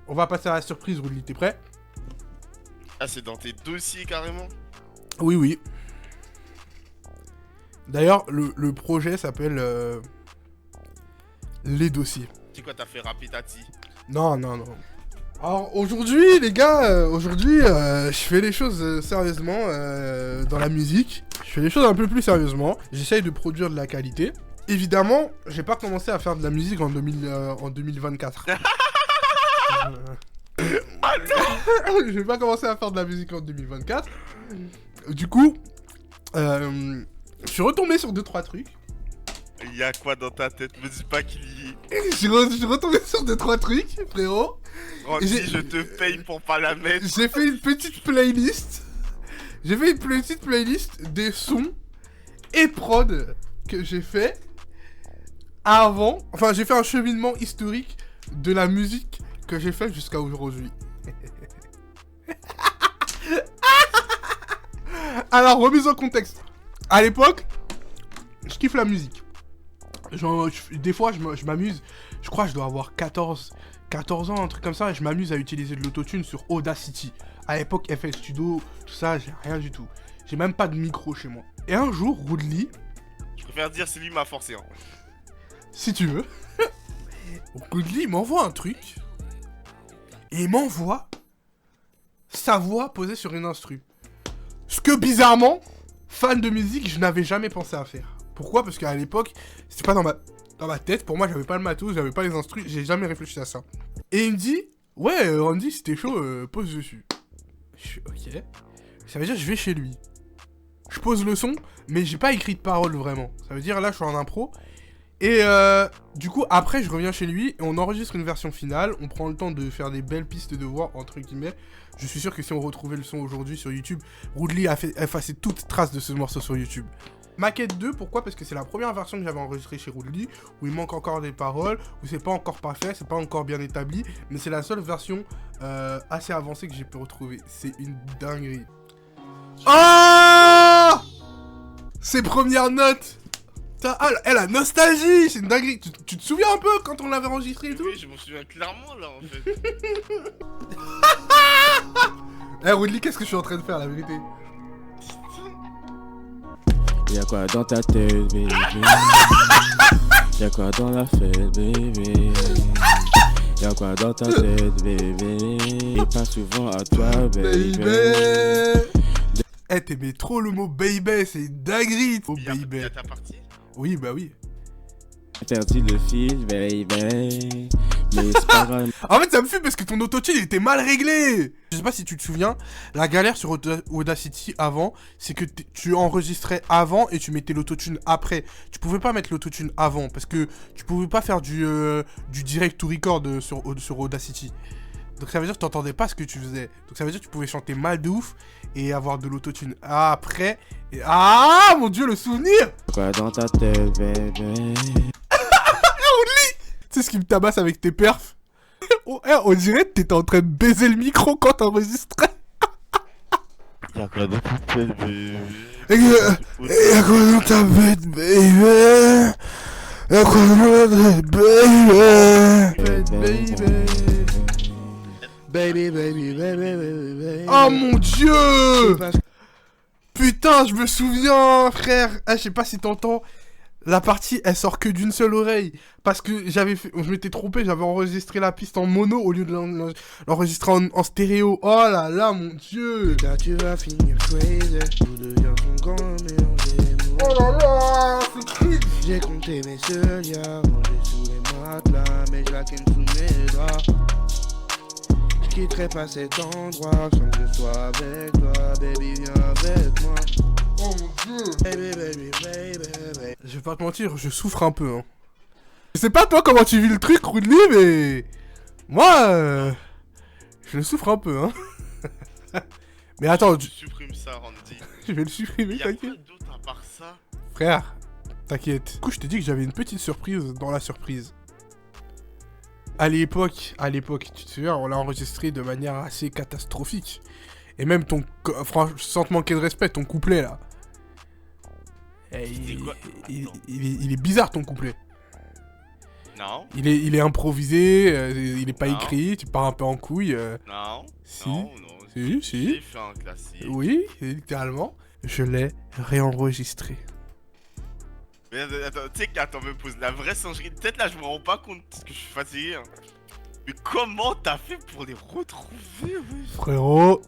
On va passer à la surprise, Woodley, t'es prêt? Ah, c'est dans tes dossiers carrément? Oui, oui. D'ailleurs, le projet s'appelle Les dossiers. C'est quoi, t'as fait rapide Tati? Non, non, non. Alors aujourd'hui, les gars, je fais les choses sérieusement dans la musique. Je fais les choses un peu plus sérieusement. J'essaye de produire de la qualité. Évidemment, j'ai pas commencé à faire de la musique en 2024. J'ai pas commencé à faire de la musique en 2024. Du coup, je suis retombé sur 2-3 trucs. Il y a quoi dans ta tête? Me dis pas qu'il y est. Je suis retombé sur 2-3 trucs, frérot. Randy, J'ai- je te paye pour pas la mettre. J'ai fait une petite playlist. J'ai fait une petite playlist des sons et prod que j'ai fait avant. Enfin, j'ai fait un cheminement historique de la musique que j'ai fait jusqu'à aujourd'hui. Alors, remise en contexte. À l'époque, je kiffe la musique. Des fois, je m'amuse. Je crois que je dois avoir 14 ans, un truc comme ça. Et je m'amuse à utiliser de l'autotune sur Audacity. À l'époque, FL Studio, tout ça, j'ai rien du tout. J'ai même pas de micro chez moi. Et un jour, Woodley, Je préfère dire c'est lui m'a forcé. Hein. si tu veux, Woodley m'envoie un truc. Et il m'envoie sa voix posée sur une instru. Ce que bizarrement, fan de musique, je n'avais jamais pensé à faire. Pourquoi? Parce qu'à l'époque, c'était pas dans ma tête. Pour moi, j'avais pas le matos, j'avais pas les instrus, j'ai jamais réfléchi à ça. Et il me dit, ouais, Randy, si t'es chaud, pose dessus. Je suis ok. Ça veut dire, je vais chez lui. Je pose le son, mais j'ai pas écrit de paroles vraiment. Ça veut dire, là, je suis en impro. Et du coup, après, je reviens chez lui et on enregistre une version finale. On prend le temps de faire des belles pistes de voix, entre guillemets. Je suis sûr que si on retrouvait le son aujourd'hui sur YouTube, Woodley a effacé toute trace de ce morceau sur YouTube. Maquette 2, pourquoi? Parce que c'est la première version que j'avais enregistrée chez Woodley, où il manque encore des paroles, où c'est pas encore parfait, c'est pas encore bien établi, mais c'est la seule version assez avancée que j'ai pu retrouver. C'est une dinguerie. Oh! Ses premières notes! Ah, la nostalgie! C'est une dinguerie! Tu te souviens un peu quand on l'avait enregistré et tout? Oui, je m'en souviens clairement là en fait. Eh Woodley, qu'est-ce que je suis en train de faire, la vérité? Y'a quoi dans ta tête, baby? Y'a quoi dans la fête, baby? Y'a quoi dans ta tête, baby? Et pas souvent à toi, baby. Eh, t'aimais trop le mot baby, c'est une dinguerie! Oh, Il baby. y a ta partie? Oui, bah oui. Interdit le fil, baby. Mais c'est pas grave. En fait, ça me fume parce que ton autotune était mal réglé. Je sais pas si tu te souviens, la galère sur Audacity avant, c'est que tu enregistrais avant et tu mettais l'autotune après. Tu pouvais pas mettre l'autotune avant parce que tu pouvais pas faire du direct to record sur Audacity. Donc ça veut dire que t'entendais pas ce que tu faisais. Donc ça veut dire que tu pouvais chanter mal de ouf et avoir de l'autotune après. Et... Ah mon dieu, le souvenir! Y'a quoi dans ta tête, baby? Tu sais ce qui me tabasse avec tes perfs? Oh, on dirait que t'étais en train de baiser le micro quand t'enregistrais. Y'a quoi dans ta tête, baby? Y'a quoi dans ta bête, baby? Y'a quoi dans ta bête, baby? Baby, baby, baby, baby. Oh mon dieu! Putain, je me souviens, frère. Ah, je sais pas si t'entends. La partie, elle sort que d'une seule oreille. Parce que je m'étais trompé, j'avais enregistré la piste en mono au lieu de l'enregistrer en stéréo. Oh là là, mon dieu! Là tu vas finir crazy. Nous devions son grand mélanger. Oh là là, c'est cringe! J'ai compté mes seuls, y'a rangé sous les matelas. Mais je la ken sous mes draps. Je quitterai pas cet endroit sans que je sois avec toi. Baby, viens avec moi. Oh mon dieu! Baby, baby, baby, baby. Je vais pas te mentir, je souffre un peu, hein. Je sais pas toi comment tu vis le truc, Woodley, mais... Moi, je le souffre un peu, hein. Mais attends, Tu supprimes ça, Randy. je vais le supprimer, Y'a quoi t'inquiète. d'autre à part ça? Frère, t'inquiète. Du coup, je t'ai dit que j'avais une petite surprise dans la surprise. À l'époque, tu te souviens, on l'a enregistré de manière assez catastrophique. Et même ton... Franchement, sans te manquer de respect, ton couplet, là. Eh, C'était quoi? il est bizarre, ton couplet. Non. Il est improvisé, il est pas Non. écrit, tu pars un peu en couille. Non. Si. Non. Si, si. J'ai fait un classique. Oui, littéralement. Je l'ai réenregistré. Mais attends, tu sais qu'attends, me pose la vraie singerie. Peut-être là, je me rends pas compte parce que je suis fatigué. Hein. Mais comment t'as fait pour les retrouver, wesh? Frérot,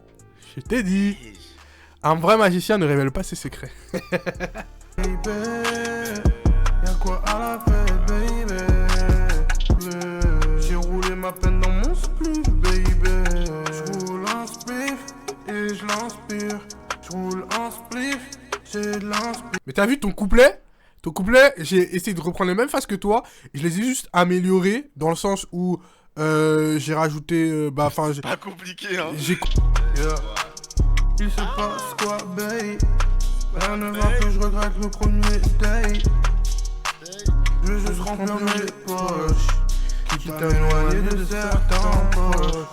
je t'ai dit. Un vrai magicien ne révèle pas ses secrets. Baby, y'a quoi à la fête, baby? J'ai roulé ma peine dans mon spliff, baby. J'roule un spliff et je l'inspire. J'roule un spliff, j'ai de l'inspire. Mais t'as vu ton couplet? Ton couplet, j'ai essayé de reprendre les mêmes phases que toi. Je les ai juste améliorées dans le sens où j'ai rajouté... Pas compliqué, hein. J'ai... Yeah. Il se passe quoi, babe? Rien ne va que je regrette le premier date. Je veux juste remplir mes poches, quitte à m'éloigner de certains poches.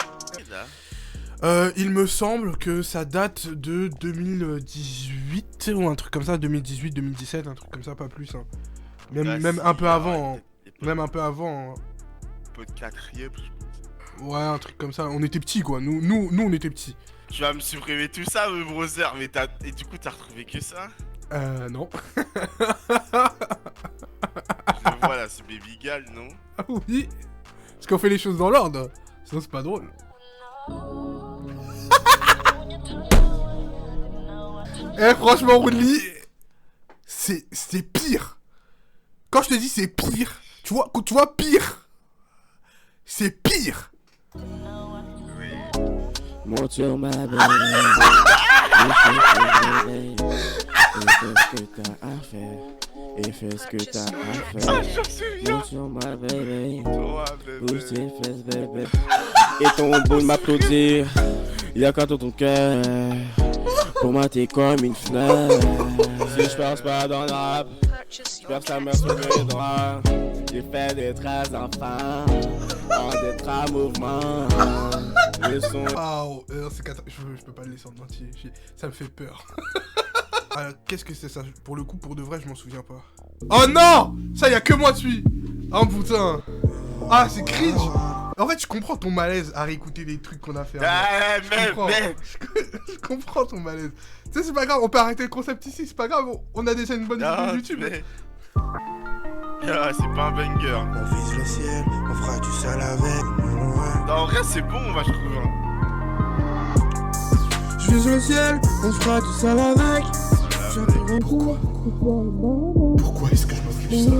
Il me semble que ça date de 2018 ou un truc comme ça, 2018, 2017, un truc comme ça, pas plus. Hein. Même un peu avant. Hein. Même un peu avant. Hein. Un peu de quatrième, je pense. Ouais, un truc comme ça. On était petits, quoi. Nous on était petits. Tu vas me supprimer tout ça, me brother, mais et du coup, t'as retrouvé que ça? Non. Je le vois là, c'est Baby Gal, non? Ah oui. Parce qu'on fait les choses dans l'ordre. Sinon, c'est pas drôle. Eh, franchement, Woodley, c'est pire. Quand je te dis c'est pire, tu vois pire. C'est pire. Monte sur ma belle. Et fais ce que t'as à faire. Et fais ce que t'as à faire. Ah, je me souviens! Monte sur ma belle. Toi, Bouge bébé. tes fesses, bébé. Et ton beau de m'applaudir. Y'a qu'à ton cœur. Pour moi, t'es comme une fleur. Si je passe pas dans le rap, je perds sa mère sur le droit. J'ai fait des traces d'enfants. En des traces mouvements. Le son. Oh, c'est je peux pas le laisser en entier. Ça me fait peur. Qu'est-ce que c'est ça? Pour le coup, pour de vrai, je m'en souviens pas. Oh non! Ça, y a que moi dessus! Oh putain! Ah, c'est cringe! En fait, je comprends ton malaise à réécouter les trucs qu'on a fait avant. Ah, Je comprends ton malaise. Tu sais, c'est pas grave, on peut arrêter le concept ici, c'est pas grave, on a déjà une bonne vidéo YouTube. Ah, c'est pas un banger. On vise le ciel, on fera du sale avec. Non, en vrai, c'est bon, moi, je trouve. Hein. Je vise le ciel, on fera du sale avec. Pourquoi est-ce que je m'occupe ça?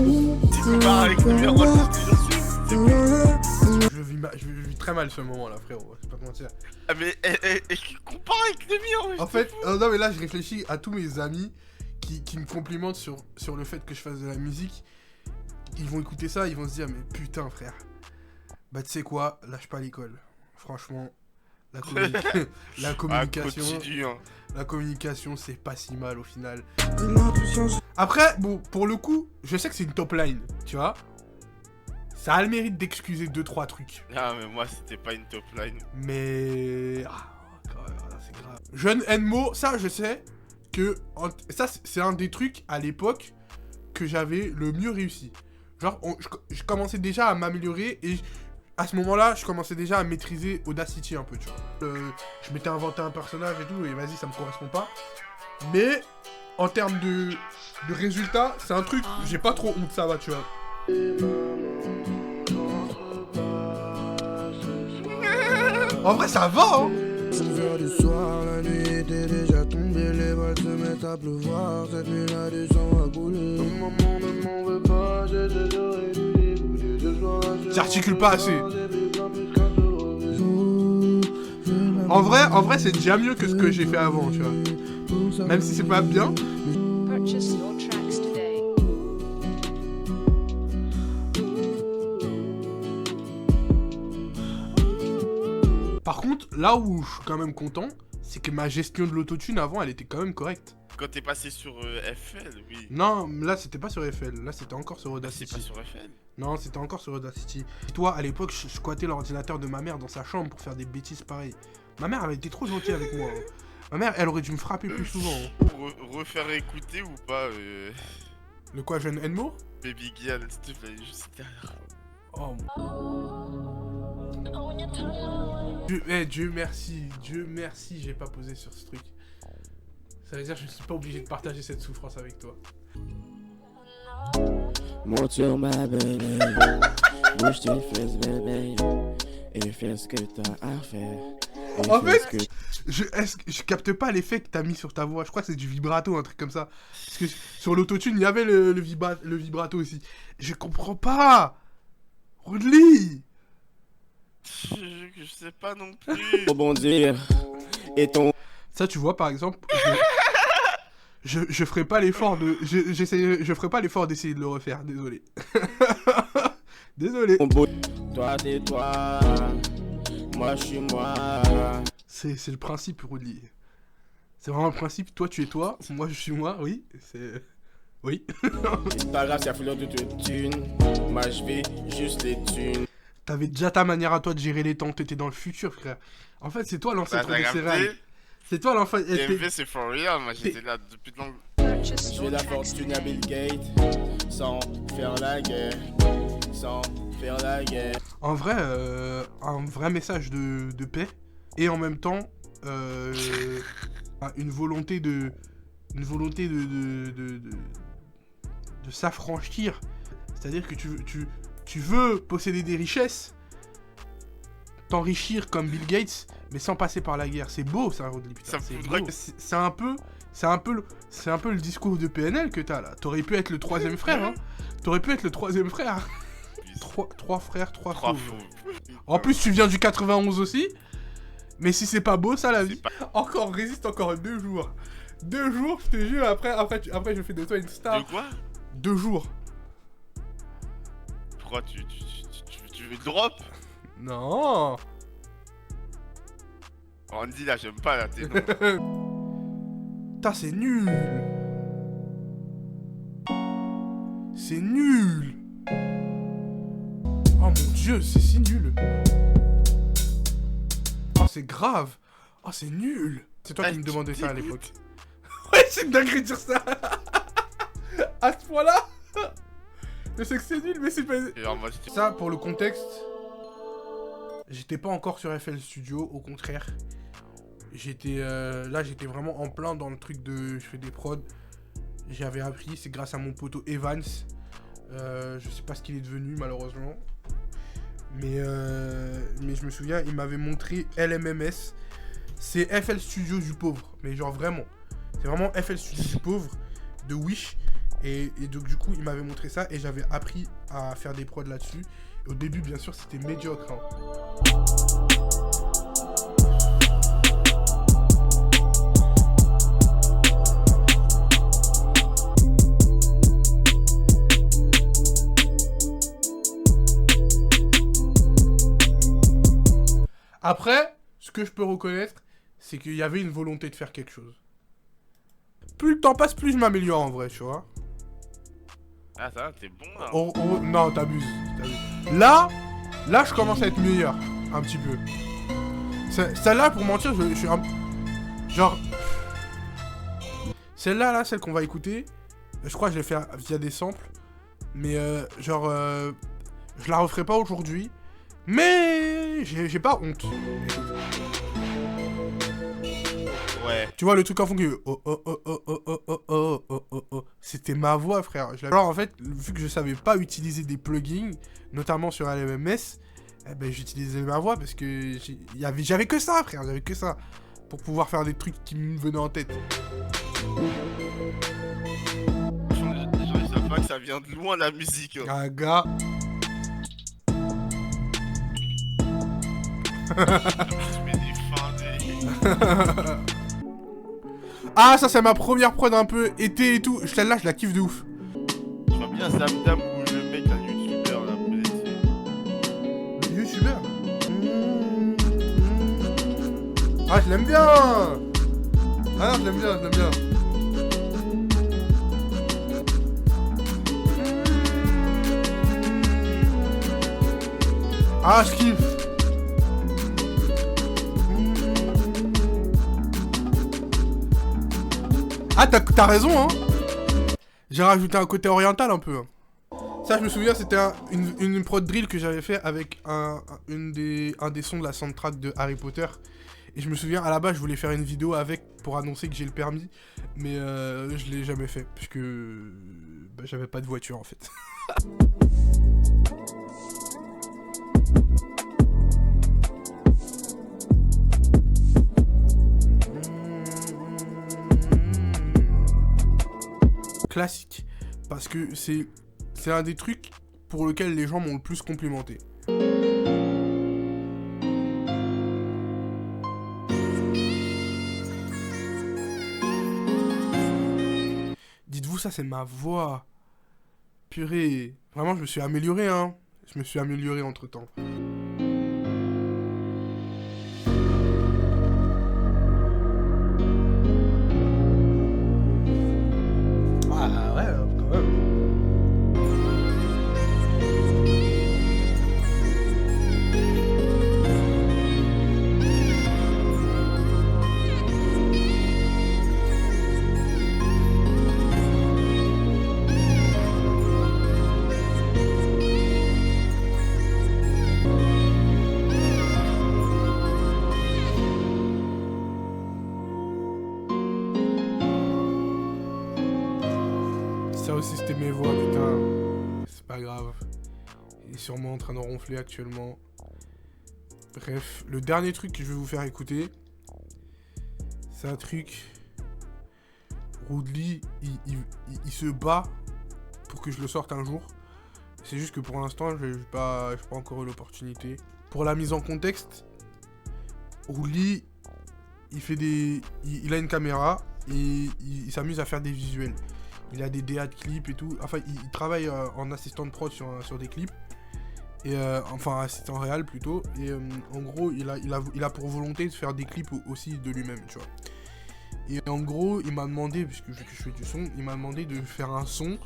C'est pas avec le numéro de Je vis très mal ce moment là, frérot, je vais pas te mentir. Ah, mais compare avec le mien, En fait, non mais là je réfléchis à tous mes amis qui me complimentent sur le fait que je fasse de la musique. Ils vont écouter ça, ils vont se dire mais putain frère, bah tu sais quoi, lâche pas l'école. Franchement, la communication, continue, hein. la communication c'est pas si mal au final. Après, bon, pour le coup, je sais que c'est une top line, tu vois. Ça a le mérite d'excuser 2-3 trucs. Ah, mais moi, c'était pas une top line. Mais... c'est grave. Jeune Enmo, ça je sais que... Ça c'est un des trucs à l'époque que j'avais le mieux réussi. Genre, je commençais déjà à m'améliorer et à ce moment-là, je commençais déjà à maîtriser Audacity un peu, tu vois. Je m'étais inventé un personnage et tout, et vas-y, ça me correspond pas. Mais, en termes de résultats, c'est un truc, j'ai pas trop honte, ça va, tu vois. En vrai, ça va, hein. 11h du soir, la nuit était déjà tombée, les balles se mettent à pleuvoir. Cette nuit-là, du sang a coulé. Maman ne m'en veut pas, j'aurais dû l'écouter ce soir. J'articule pas assez. En vrai, c'est déjà mieux que ce que j'ai fait avant, tu vois. Même si c'est pas bien. Purchase your tracks today. Par contre, là où je suis quand même content, c'est que ma gestion de l'autotune avant, elle était quand même correcte. Quand t'es passé sur FL, oui. Non, là c'était pas sur FL, là c'était encore sur C'est Audacity. pas sur FL. Non, c'était encore sur Audacity. Toi, à l'époque, je squattais l'ordinateur de ma mère dans sa chambre pour faire des bêtises pareilles. Ma mère, elle était trop gentille avec moi. Hein. Ma mère, elle aurait dû me frapper plus souvent. Hein. Pour refaire écouter ou pas Le quoi, jeune Enmo? Baby Gial, s'il te plaît, juste derrière. Oh. Dieu merci, j'ai pas posé sur ce truc. Ça veut dire que je suis pas obligé de partager cette souffrance avec toi. Monte sur ma belle, bouge tes fesses, bébé, et fais ce que t'as à faire. En fait, je capte pas l'effet que t'as mis sur ta voix. Je crois que c'est du vibrato, un truc comme ça. Parce que sur l'autotune, il y avait le vibrato aussi. Je comprends pas. Rudley. Je sais pas non plus. Rebondir, et ton... Ça, tu vois, par exemple, je ferai pas l'effort de... Je ferai pas l'effort d'essayer de le refaire, désolé. Désolé. Toi, t'es toi, moi, je suis moi. C'est le principe, Rudley. C'est vraiment le principe, toi, tu es toi, moi, je suis moi, oui, c'est... Oui. C'est pas grave, c'est la fouleur de toute thune. Moi, je vais juste les thunes. T'avais déjà ta manière à toi de gérer les temps, t'étais dans le futur, frère. En fait, c'est toi l'ancêtre des céréales. C'est toi l'enfant... DMV, c'est for real, moi j'étais là depuis longtemps. Purchase Je your vais la tracks fortune à today. Bill Gates, sans faire la guerre, sans faire la guerre. un vrai message de paix, et en même temps, une volonté de s'affranchir. C'est-à-dire que tu veux posséder des richesses, t'enrichir comme Bill Gates, mais sans passer par la guerre. C'est beau, ça, Rudley, putain. Ça me C'est foudrait beau. que- C'est un peu le discours de PNL que t'as là. T'aurais pu être le troisième frère, hein. T'aurais pu être le troisième frère. Trois frères, trois Trois fauves. fous. En plus, tu viens du 91 aussi. Mais si c'est pas beau, ça, la vie. pas- Encore, résiste encore 2 jours. 2 jours, je te jure, après je fais de toi une star. De quoi? 2 jours. Pourquoi tu veux drop? Non. Andy là, j'aime pas là, t'es non. Putain, c'est nul. C'est nul. Oh mon dieu, c'est si nul. Oh, c'est grave. Oh, c'est nul. C'est toi qui me demandais ça à l'époque. Ouais, c'est une dinguerie de dire ça. À ce point-là. Je sais que c'est nul, mais c'est pas... Et alors, moi, j'étais- Ça, pour le contexte, j'étais pas encore sur FL Studio, au contraire. J'étais vraiment en plein dans le truc de... Je fais des prods. J'avais appris, c'est grâce à mon poteau Evans. Je sais pas ce qu'il est devenu, malheureusement. Mais je me souviens, il m'avait montré LMMS. C'est FL Studio du pauvre, mais genre vraiment. C'est vraiment FL Studio du pauvre, de Wish. Et donc du coup, il m'avait montré ça et j'avais appris à faire des prods là-dessus. Et au début, bien sûr, c'était médiocre, hein. Après, ce que je peux reconnaître, c'est qu'il y avait une volonté de faire quelque chose. Plus le temps passe, plus je m'améliore en vrai, tu vois. Ah, ça va, t'es bon là. Non, t'abuses. Là, je commence à être meilleur, un petit peu. Celle-là, pour mentir, je suis un... Genre... Celle-là, là, celle qu'on va écouter, je crois que je l'ai fait via des samples. Mais je la referai pas aujourd'hui. Mais j'ai pas honte. Ouais. Tu vois le truc en fond que c'était ma voix, frère. Alors en fait, vu que je savais pas utiliser des plugins, notamment sur LMMS, eh ben j'utilisais ma voix parce que j'avais que ça, frère, j'avais que ça pour pouvoir faire des trucs qui me venaient en tête. Les gens ils savent pas que ça vient de loin la musique. Hein. Un gars. Je mets des fins des... Ah, ça c'est ma première prod un peu été et tout. Celle-là, je la kiffe de ouf. Je vois bien Zamdam ou le mec, un youtubeur là, peut-être. Le youtubeur. Ah, je l'aime bien. Ah non, je l'aime bien, je l'aime bien. Ah, je kiffe. Ah, t'as raison, hein. J'ai rajouté un côté oriental un peu. Hein. Ça, je me souviens, c'était une prod drill que j'avais fait avec un des sons de la soundtrack de Harry Potter. Et je me souviens, à la base, je voulais faire une vidéo avec pour annoncer que j'ai le permis. Mais je l'ai jamais fait, puisque j'avais pas de voiture, en fait. Classique. Parce que c'est un des trucs pour lequel les gens m'ont le plus complimenté. Dites-vous, ça c'est ma voix. Purée. Vraiment, je me suis amélioré, hein. Je me suis amélioré entre temps. Ah ouais, quand même. Ça aussi c'était mes voix, putain. C'est pas grave. Il est sûrement en train de ronfler actuellement. Bref, le dernier truc que je vais vous faire écouter, c'est un truc. Roodly, il se bat pour que je le sorte un jour. C'est juste que pour l'instant, j'ai pas encore eu l'opportunité. Pour la mise en contexte, Roodly, il a une caméra et il s'amuse à faire des visuels. Il a des DA de clips et tout. Enfin, il travaille en assistant de prod sur des clips. Et enfin, assistant réel plutôt. Et en gros, il a pour volonté de faire des clips aussi de lui-même, tu vois. Et en gros, il m'a demandé, puisque vu que je fais du son, il m'a demandé de faire un son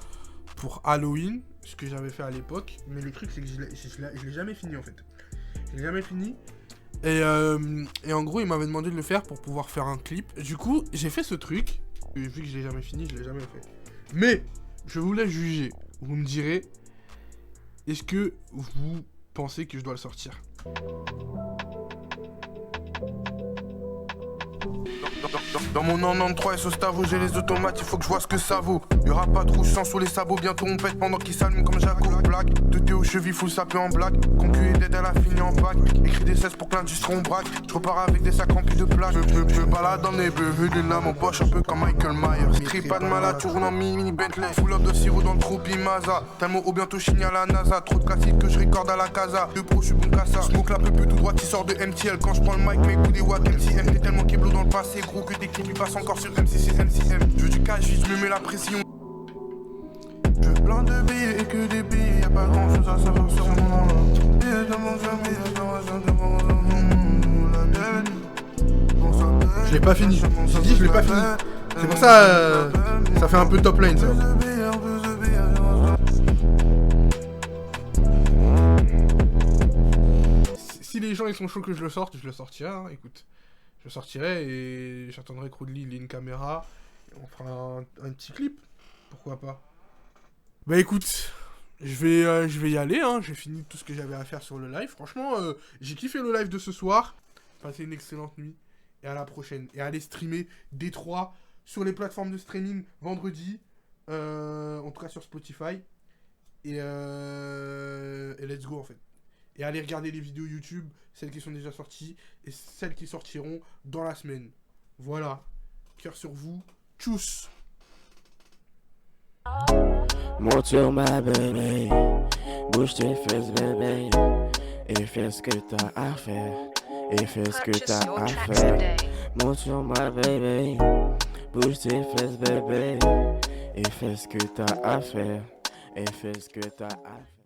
pour Halloween, ce que j'avais fait à l'époque. Mais le truc, c'est que je l'ai jamais fini en fait. Je l'ai jamais fini. Et en gros, il m'avait demandé de le faire pour pouvoir faire un clip. Du coup, j'ai fait ce truc. Et vu que je l'ai jamais fini, je l'ai jamais fait. Mais, je vous laisse juger. Vous me direz, est-ce que vous pensez que je dois le sortir ? Dans mon 93 SO Stavo, j'ai les automates, il faut que je vois ce que ça vaut. Y'aura pas de rouge sang sous les sabots, bientôt on pète pendant qu'ils s'allument comme Jaco Black. De thé aux chevilles, full sapé en black. Concu et d'aide, elle a fini en bac. Écrit des 16 pour que l'industrie on braque. Je repars avec des sacs remplis de plage. Je balade dans les bœufs, des lames en poche, un peu comme Michael Myers. Street pas de malade, tu roules en mini Bentley. Full up de sirop dans le trou Bimaza. Tellement haut, bientôt chigné à la NASA. Trop de classiques que je recorde à la casa. De pro, je suis bon qu'à ça. Smoke la peu tout droit qui sort de MTL. Quand je prends le mic, mes coups des wack MCM. T'es tellement keblo dans le passé, gros que des clips ils passent encore sur M6 et MCM. Je veux du cash, je me mets la pression. Je veux plein de billets et que des billets. Y'a pas grand chose à savoir sur moi. Je l'ai pas fini. J'ai dit je l'ai pas fini. C'est pour ça, ça fait un peu top line ça. Si les gens ils sont chauds que je le sorte, je le sortirai. Hein. Écoute, je le sortirai et j'attendrai que Roodly il ait une caméra. Et on fera un petit clip. Pourquoi pas. Bah écoute, je vais y aller. Hein. J'ai fini tout ce que j'avais à faire sur le live. Franchement, j'ai kiffé le live de ce soir. Passez une excellente nuit. Et à la prochaine. Et allez streamer Détroit sur les plateformes de streaming vendredi. En tout cas sur Spotify. Et let's go en fait. Et allez regarder les vidéos YouTube, celles qui sont déjà sorties et celles qui sortiront dans la semaine. Voilà. Cœur sur vous. Tchuss. Monte sur ma bébé, bouge tes fesses bébé, et fais ce que t'as à faire, et fais ce que Purchase t'as your à tracks faire. today. Monte sur ma bébé, bouge tes fesses bébé, et fais ce que t'as à faire, et fais ce que t'as à faire.